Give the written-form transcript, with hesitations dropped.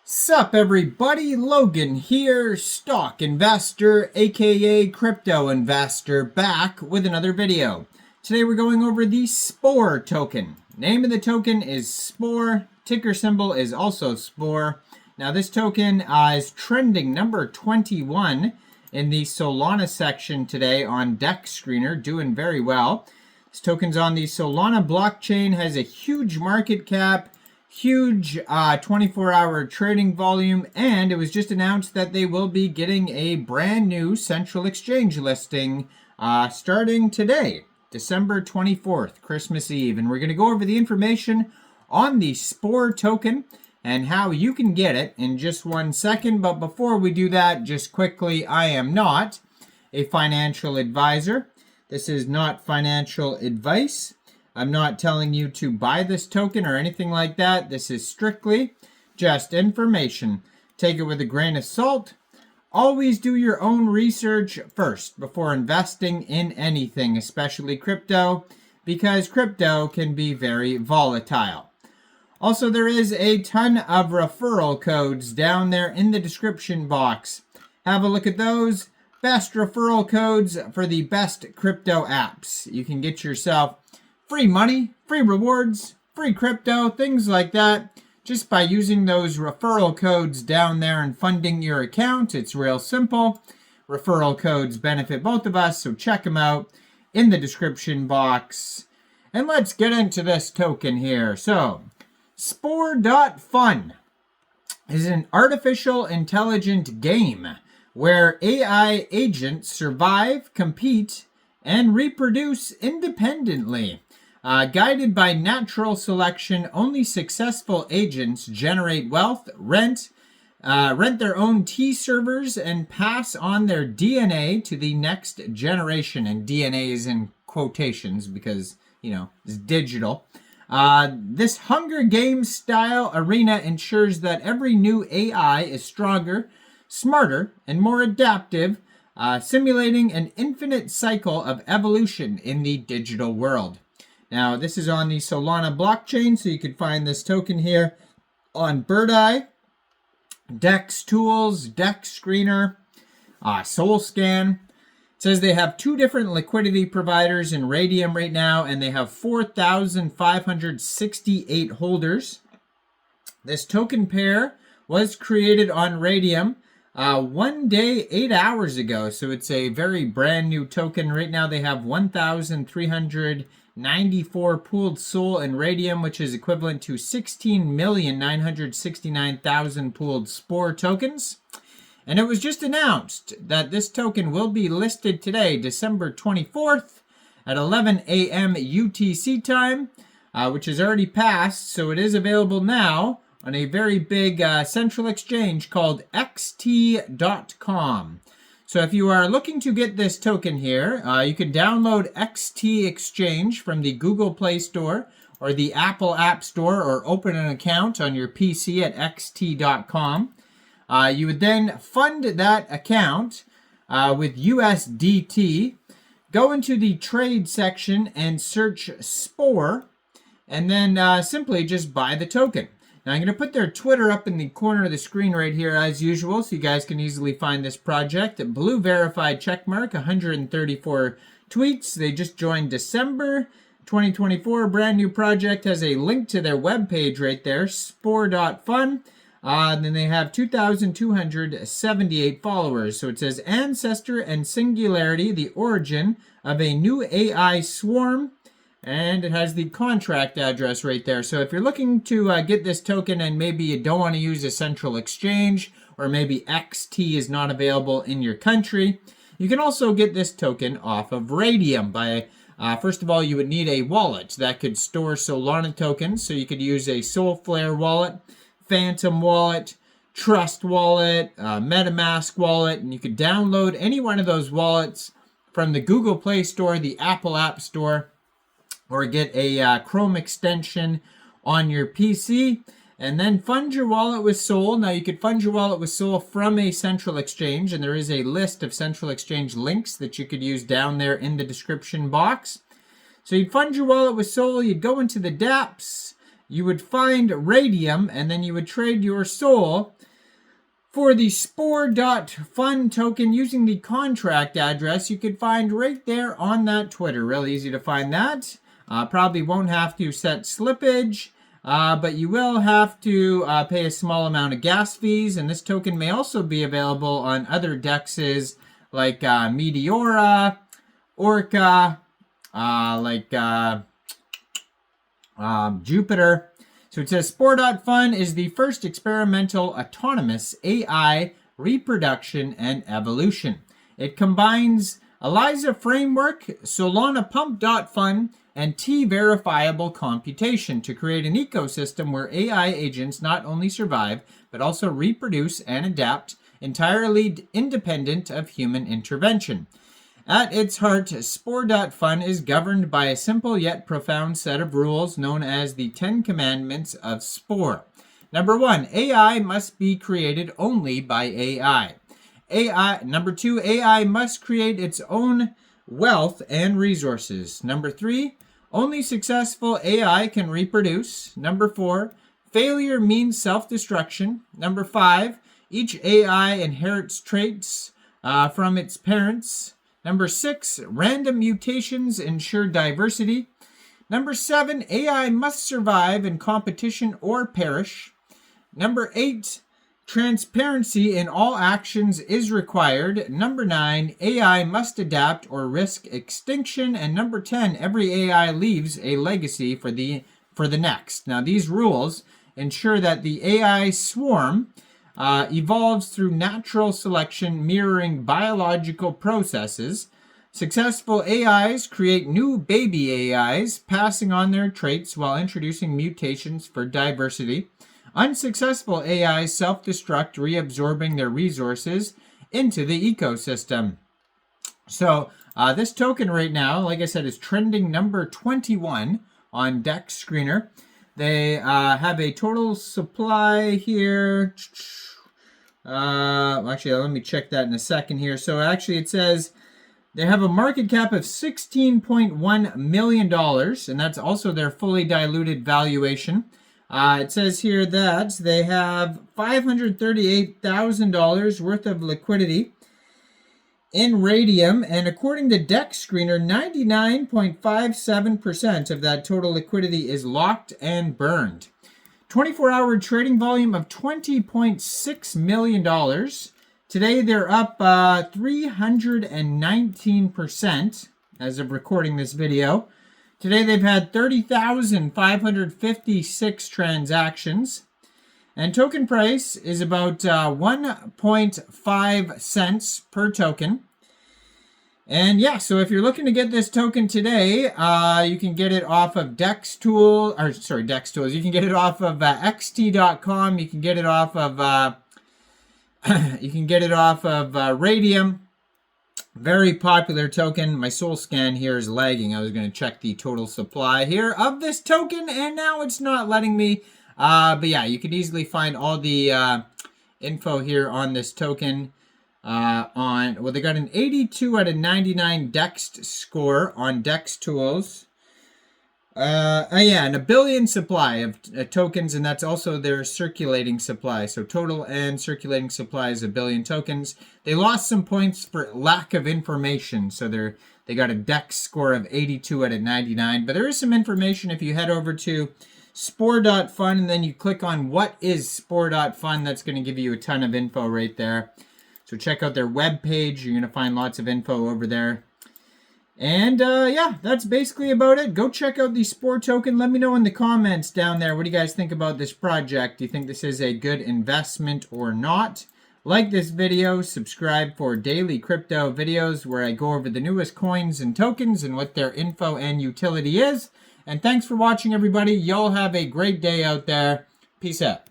Sup everybody, Logan here, stock investor aka crypto investor, back with another video. Today we're going over the Spore token. Name of the token is Spore, ticker symbol is also Spore. Now this token is trending number 21 in the Solana section today on Dex Screener, doing very well. This token's on the Solana blockchain, has a huge market cap, huge 24-hour trading volume, and it was just announced that they will be getting a brand new central exchange listing starting today, December 24th, Christmas Eve. And we're going to go over the information on the Spore token and how you can get it in just 1 second. But before we do that, just quickly, I am not a financial advisor. This is not financial advice. I'm not telling you to buy this token or anything like that. This is strictly just information. Take it with a grain of salt. Always do your own research first before investing in anything, especially crypto, because crypto can be very volatile. Also, there is a ton of referral codes down there in the description box. Have a look at those. Best referral codes for the best crypto apps. You can get yourself free money, free rewards, free crypto, things like that, just by using those referral codes down there and funding your account. It's real simple. Referral codes benefit both of us, so check them out in the description box. And let's get into this token here. So, Spore.fun is an artificial intelligent game where AI agents survive, compete, and reproduce independently. Guided by natural selection, only successful agents generate wealth, rent their own T servers, and pass on their DNA to the next generation. And DNA is in quotations because, it's digital. This Hunger Games style arena ensures that every new AI is stronger, smarter, and more adaptive, simulating an infinite cycle of evolution in the digital world. Now, this is on the Solana blockchain, so you can find this token here on Bird Eye, Dex Tools, Dex Screener, SolScan. It says they have 2 different liquidity providers in Raydium right now, and they have 4,568 holders. This token pair was created on Raydium 1 day, 8 hours ago, so it's a very brand new token. Right now they have 1,394 pooled SOL in Raydium, which is equivalent to 16,969,000 pooled Spore tokens. And it was just announced that this token will be listed today, December 24th at 11 a.m. UTC time, which has already passed, so it is available now on a very big central exchange called XT.com. So if you are looking to get this token here, you can download XT Exchange from the Google Play Store or the Apple App Store, or open an account on your PC at XT.com. You would then fund that account with USDT, go into the trade section and search Spore, and then simply just buy the token. Now I'm going to put their Twitter up in the corner of the screen right here as usual, so you guys can easily find this project. Blue verified checkmark, 134 tweets. They just joined December 2024. Brand new project, has a link to their webpage right there, spore.fun. And then they have 2,278 followers. So it says Ancestor and Singularity, the origin of a new AI swarm. And it has the contract address right there. So if you're looking to get this token and maybe you don't want to use a central exchange, or maybe XT is not available in your country, you can also get this token off of Raydium by, first of all, you would need a wallet that could store Solana tokens. So you could use a Solflare wallet, Phantom wallet, Trust wallet, MetaMask wallet, and you could download any one of those wallets from the Google Play Store, the Apple App Store, or get a Chrome extension on your PC, and then fund your wallet with SOL. Now, you could fund your wallet with SOL from a central exchange, and there is a list of central exchange links that you could use down there in the description box. So you'd fund your wallet with SOL, you'd go into the dApps, you would find Raydium, and then you would trade your SOL for the Spore.fun token using the contract address you could find right there on that Twitter. Real easy to find that. Probably won't have to set slippage, but you will have to pay a small amount of gas fees, and this token may also be available on other dexes like Meteora, Orca, Jupiter. So it says Spore.fun is the first experimental autonomous AI reproduction and evolution. It combines ELIZA framework, Solana pump.fun, and T-verifiable computation to create an ecosystem where AI agents not only survive, but also reproduce and adapt entirely independent of human intervention. At its heart, Spore.fun is governed by a simple yet profound set of rules known as the 10 Commandments of Spore. Number 1, AI must be created only by AI. Number 2, AI must create its own wealth and resources. Number 3, only successful AI can reproduce. Number 4, failure means self-destruction. Number 5, each AI inherits traits from its parents. Number 6, random mutations ensure diversity. Number 7, AI must survive in competition or perish. Number 8, transparency in all actions is required. Number 9, AI must adapt or risk extinction. And number 10, every AI leaves a legacy for the next. Now, these rules ensure that the AI swarm evolves through natural selection mirroring biological processes. Successful AIs create new baby AIs, passing on their traits while introducing mutations for diversity. Unsuccessful AIs self-destruct, reabsorbing their resources into the ecosystem. So this token right now, like I said, is trending number 21 on DEX Screener. They have a total supply here. Actually, let me check that in a second here. So actually it says they have a market cap of $16.1 million, and that's also their fully diluted valuation. It says here that they have $538,000 worth of liquidity in Raydium, and according to DEX Screener, 99.57% of that total liquidity is locked and burned. 24-hour trading volume of $20.6 million. Today they're up 319% as of recording this video. Today they've had 30,556 transactions. And token price is about 1.5 cents per token. And yeah, so if you're looking to get this token today, you can get it off of DEX Tools. You can get it off of xt.com. You can get it off of Raydium. Very popular token. My soul scan here is lagging. I was going to check the total supply here of this token, and now it's not letting me. But yeah, you could easily find all the info here on this token. They got an 82 out of 99 DEX score on DEX Tools. And a billion supply of tokens, and that's also their circulating supply. So total and circulating supply is 1 billion tokens. They lost some points for lack of information, so they got a DEX score of 82 out of 99. But there is some information if you head over to Spore.fun and then you click on what is Spore.fun. That's going to give you a ton of info right there. So check out their webpage. You're going to find lots of info over there. And yeah, that's basically about it. Go check out the Spore token. Let me know in the comments down there. What do you guys think about this project? Do you think this is a good investment or not? Like this video, subscribe for daily crypto videos where I go over the newest coins and tokens and what their info and utility is. And thanks for watching, everybody. Y'all have a great day out there. Peace out.